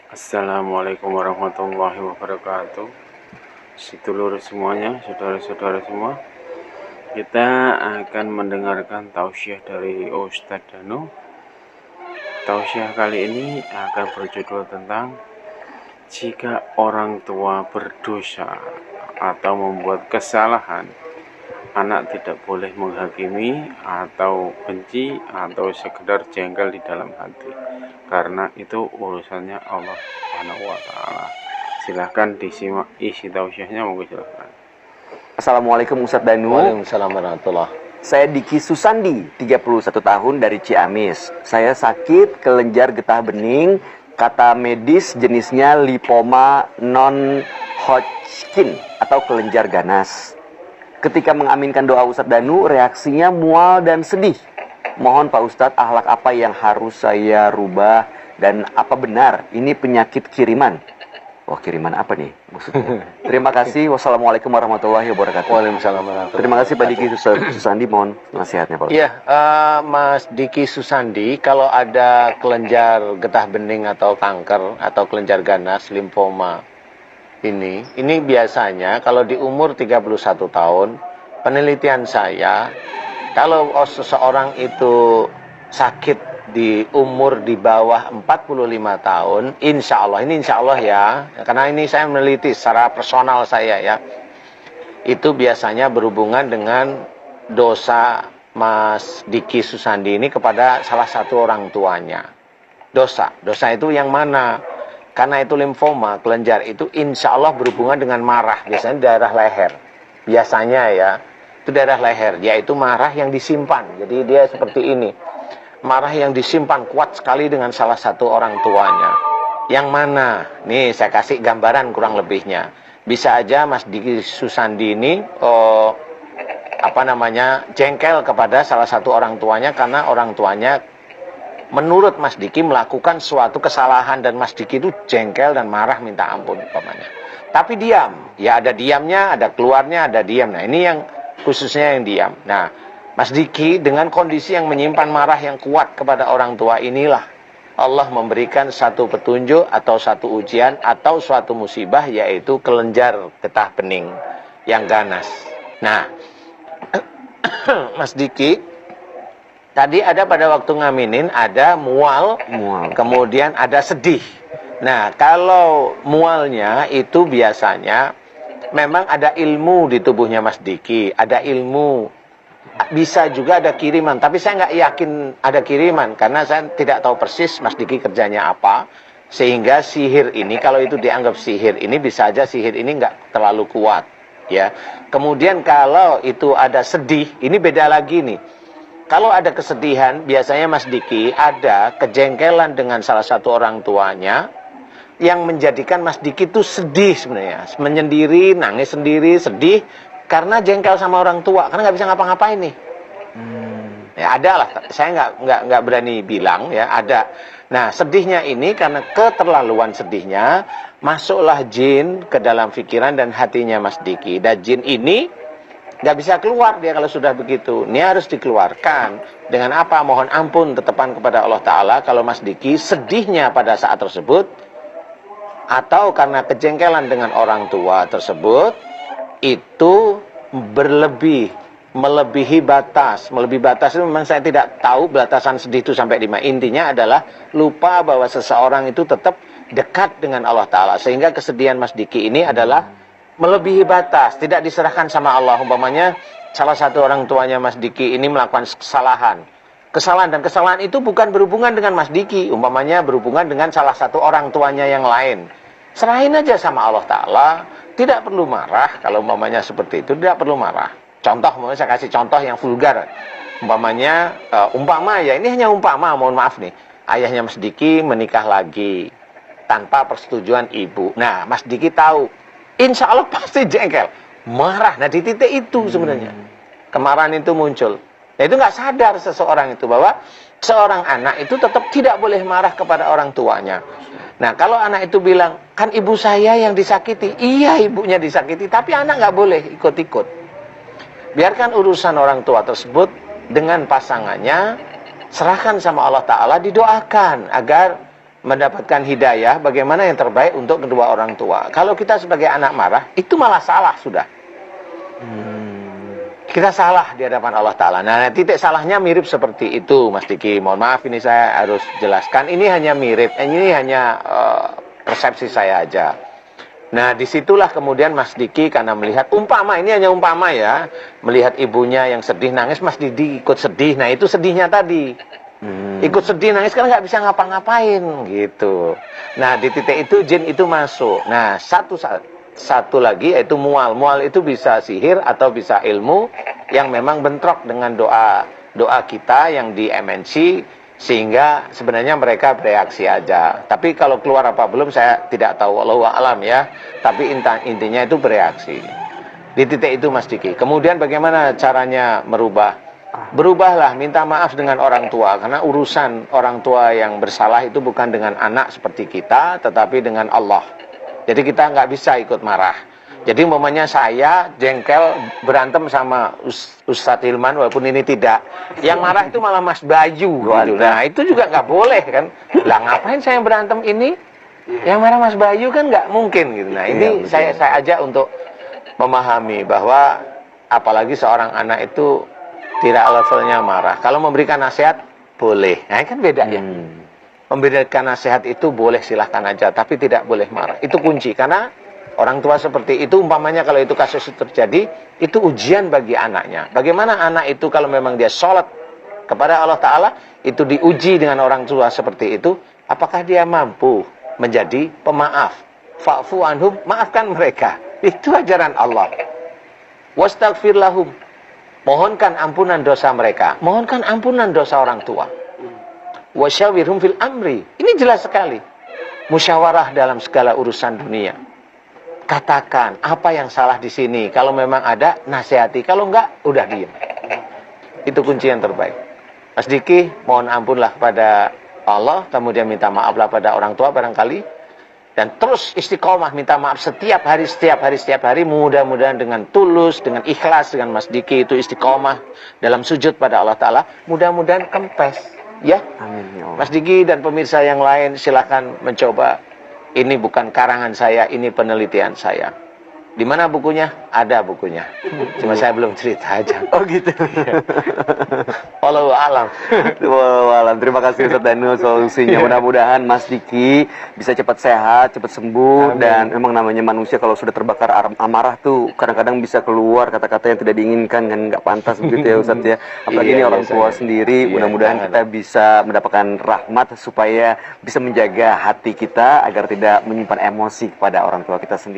Assalamualaikum warahmatullahi wabarakatuh. Sedulur semuanya, saudara-saudara semua, kita akan mendengarkan tausiah dari Ustadz Danu. Tausiah kali ini akan berjudul tentang jika orang tua berdosa atau membuat kesalahan, anak tidak boleh menghakimi atau benci atau sekedar jengkel di dalam hati, karena itu urusannya Allah Subhanahu wa Ta'ala. Silahkan disimak isi tausiahnya, monggo silahkan. Assalamualaikum Ustadz Danu. Waalaikumsalam warahmatullah. Saya Diki Susandi, 31 tahun dari Ciamis. Saya sakit kelenjar getah bening, kata medis jenisnya lipoma non-Hodgkin atau kelenjar ganas. Ketika mengaminkan doa Ustadz Danu, reaksinya mual dan sedih. Mohon Pak Ustadz, akhlak apa yang harus saya rubah dan apa benar ini penyakit kiriman? Wah, kiriman apa nih maksudnya? Terima kasih. Wassalamualaikum warahmatullahi wabarakatuh. Waalaikumsalam warahmatullahi Terima kasih Pak Diki Susandi, mohon nasihatnya Pak. Iya, Mas Diki Susandi, kalau ada kelenjar getah bening atau kanker atau kelenjar ganas, limfoma ini biasanya kalau di umur 31 tahun, penelitian saya, kalau seseorang itu sakit di umur di bawah 45 tahun, insya Allah ya, karena ini saya meneliti secara personal saya ya, itu biasanya berhubungan dengan dosa Mas Diki Susandi ini kepada salah satu orang tuanya. Dosa itu yang mana? Karena itu limfoma, kelenjar itu insya Allah berhubungan dengan marah, biasanya daerah leher. Biasanya ya, itu daerah leher, yaitu marah yang disimpan. Jadi dia seperti ini. Marah yang disimpan kuat sekali dengan salah satu orang tuanya. Yang mana? Nih saya kasih gambaran kurang lebihnya. Bisa aja Mas Diki Susandi ini jengkel kepada salah satu orang tuanya karena orang tuanya menurut Mas Diki melakukan suatu kesalahan dan Mas Diki itu jengkel dan marah minta ampun umpamanya. Tapi diam. Ya ada diamnya, ada keluarnya, ada diam. Nah, ini yang khususnya yang diam. Nah, Mas Diki dengan kondisi yang menyimpan marah yang kuat kepada orang tua inilah Allah memberikan satu petunjuk atau satu ujian atau suatu musibah, yaitu kelenjar getah bening yang ganas. Nah, Mas Diki tadi ada pada waktu ngaminin ada mual. Kemudian ada sedih. Nah, kalau mualnya itu biasanya memang ada ilmu di tubuhnya Mas Diki, ada ilmu. Bisa juga ada kiriman, tapi saya nggak yakin ada kiriman karena saya tidak tahu persis Mas Diki kerjanya apa, sehingga sihir ini, kalau itu dianggap sihir ini, bisa aja sihir ini nggak terlalu kuat ya. Kemudian kalau itu ada sedih, ini beda lagi nih. Kalau ada kesedihan, biasanya Mas Diki ada kejengkelan dengan salah satu orang tuanya yang menjadikan Mas Diki itu sedih sebenarnya, menyendiri, nangis sendiri, sedih karena jengkel sama orang tua, karena nggak bisa ngapa-ngapain nih. Ya ada lah, saya nggak berani bilang ya, ada. Nah, sedihnya ini karena keterlaluan sedihnya, masuklah jin ke dalam pikiran dan hatinya Mas Diki. Dan jin ini nggak bisa keluar dia kalau sudah begitu. Ini harus dikeluarkan. Dengan apa? Mohon ampun tetepan kepada Allah Ta'ala kalau Mas Diki sedihnya pada saat tersebut, atau karena kejengkelan dengan orang tua tersebut, itu melebihi batas. Melebihi batas itu memang saya tidak tahu batasan sedih itu sampai di mana. Intinya adalah lupa bahwa seseorang itu tetap dekat dengan Allah Ta'ala, sehingga kesedihan Mas Diki ini adalah melebihi batas, tidak diserahkan sama Allah. Umpamanya salah satu orang tuanya Mas Diki ini melakukan kesalahan, dan kesalahan itu bukan berhubungan dengan Mas Diki, umpamanya berhubungan dengan salah satu orang tuanya yang lain. Serahin aja sama Allah Ta'ala. Tidak perlu marah. Kalau umpamanya seperti itu, tidak perlu marah. Contoh, saya kasih contoh yang vulgar. Umpamanya, ini hanya umpama, mohon maaf nih. Ayahnya Mas Diki menikah lagi tanpa persetujuan ibu. Nah, Mas Diki tahu, insya Allah pasti jengkel, marah. Nah, di titik itu sebenarnya kemarahan itu muncul. Nah, itu nggak sadar seseorang itu bahwa seorang anak itu tetap tidak boleh marah kepada orang tuanya. Nah, kalau anak itu bilang, kan ibu saya yang disakiti. Iya, ibunya disakiti, tapi anak nggak boleh ikut-ikut. Biarkan urusan orang tua tersebut dengan pasangannya, serahkan sama Allah Ta'ala, didoakan agar mendapatkan hidayah bagaimana yang terbaik untuk kedua orang tua. Kalau kita sebagai anak marah, itu malah salah sudah. Kita salah di hadapan Allah Ta'ala. Nah, titik salahnya mirip seperti itu, Mas Diki. Mohon maaf, ini saya harus jelaskan. Ini hanya mirip, ini hanya persepsi saya aja. Nah, disitulah kemudian Mas Diki karena melihat, umpama, ini hanya umpama ya, melihat ibunya yang sedih, nangis, Mas Diki ikut sedih. Nah, itu sedihnya tadi. Ikut sedih, nangis, karena nggak bisa ngapa-ngapain, gitu. Nah, di titik itu, jin itu masuk. Nah, satu lagi yaitu mual. Mual itu bisa sihir atau bisa ilmu yang memang bentrok dengan doa kita yang di MNC, sehingga sebenarnya mereka bereaksi aja. Tapi kalau keluar apa belum saya tidak tahu, wallahu a'lam ya. Tapi intinya itu bereaksi. Di titik itu Mas Diki. Kemudian bagaimana caranya merubah? Berubahlah, minta maaf dengan orang tua, karena urusan orang tua yang bersalah itu bukan dengan anak seperti kita, tetapi dengan Allah. Jadi kita nggak bisa ikut marah. Jadi umpamanya saya jengkel berantem sama Ustadz Hilman, walaupun ini tidak. Yang marah itu malah Mas Bayu. Gitu. Nah itu juga nggak boleh kan. Lah ngapain saya berantem ini? Yang marah Mas Bayu kan nggak mungkin gitu. Nah ini saya ajak untuk memahami bahwa apalagi seorang anak itu tidak levelnya marah. Kalau memberikan nasihat boleh. Nah kan beda ya. Memberikan nasihat itu boleh, silahkan aja, tapi tidak boleh marah. Itu kunci, karena orang tua seperti itu, umpamanya kalau itu kasus terjadi, itu ujian bagi anaknya. Bagaimana anak itu kalau memang dia sholat kepada Allah Ta'ala, itu diuji dengan orang tua seperti itu, apakah dia mampu menjadi pemaaf? Fa'fu anhum, maafkan mereka. Itu ajaran Allah. Wastaghfir lahum, mohonkan ampunan dosa mereka. Mohonkan ampunan dosa orang tua. Wasyawirhum fil amri. Ini jelas sekali. Musyawarah dalam segala urusan dunia. Katakan apa yang salah di sini. Kalau memang ada, nasihati. Kalau enggak, udah diam. Itu kunci yang terbaik. Mas Diki, mohon ampunlah kepada Allah, kemudian minta maaflah pada orang tua barangkali, dan terus istiqomah minta maaf setiap hari. Mudah-mudahan dengan tulus, dengan ikhlas, dengan Mas Diki itu istiqomah dalam sujud pada Allah Ta'ala. Mudah-mudahan kempes. Ya, amin, ya Allah. Mas Diki dan pemirsa yang lain silakan mencoba. Ini bukan karangan saya, ini penelitian saya. Di mana bukunya? Ada bukunya. Cuma saya belum cerita aja. Oh gitu. Wallahu a'lam. Wallahu a'lam. Terima kasih Ustadz Danu solusinya. Mudah-mudahan Mas Diki bisa cepat sehat, cepat sembuh. Amin. Dan memang namanya manusia kalau sudah terbakar amarah tuh kadang-kadang bisa keluar kata-kata yang tidak diinginkan, kan nggak pantas begitu ya Ustadz ya. Apalagi ini orang tua sendiri. Mudah-mudahan kita bisa mendapatkan rahmat supaya bisa menjaga hati kita agar tidak menyimpan emosi kepada orang tua kita sendiri.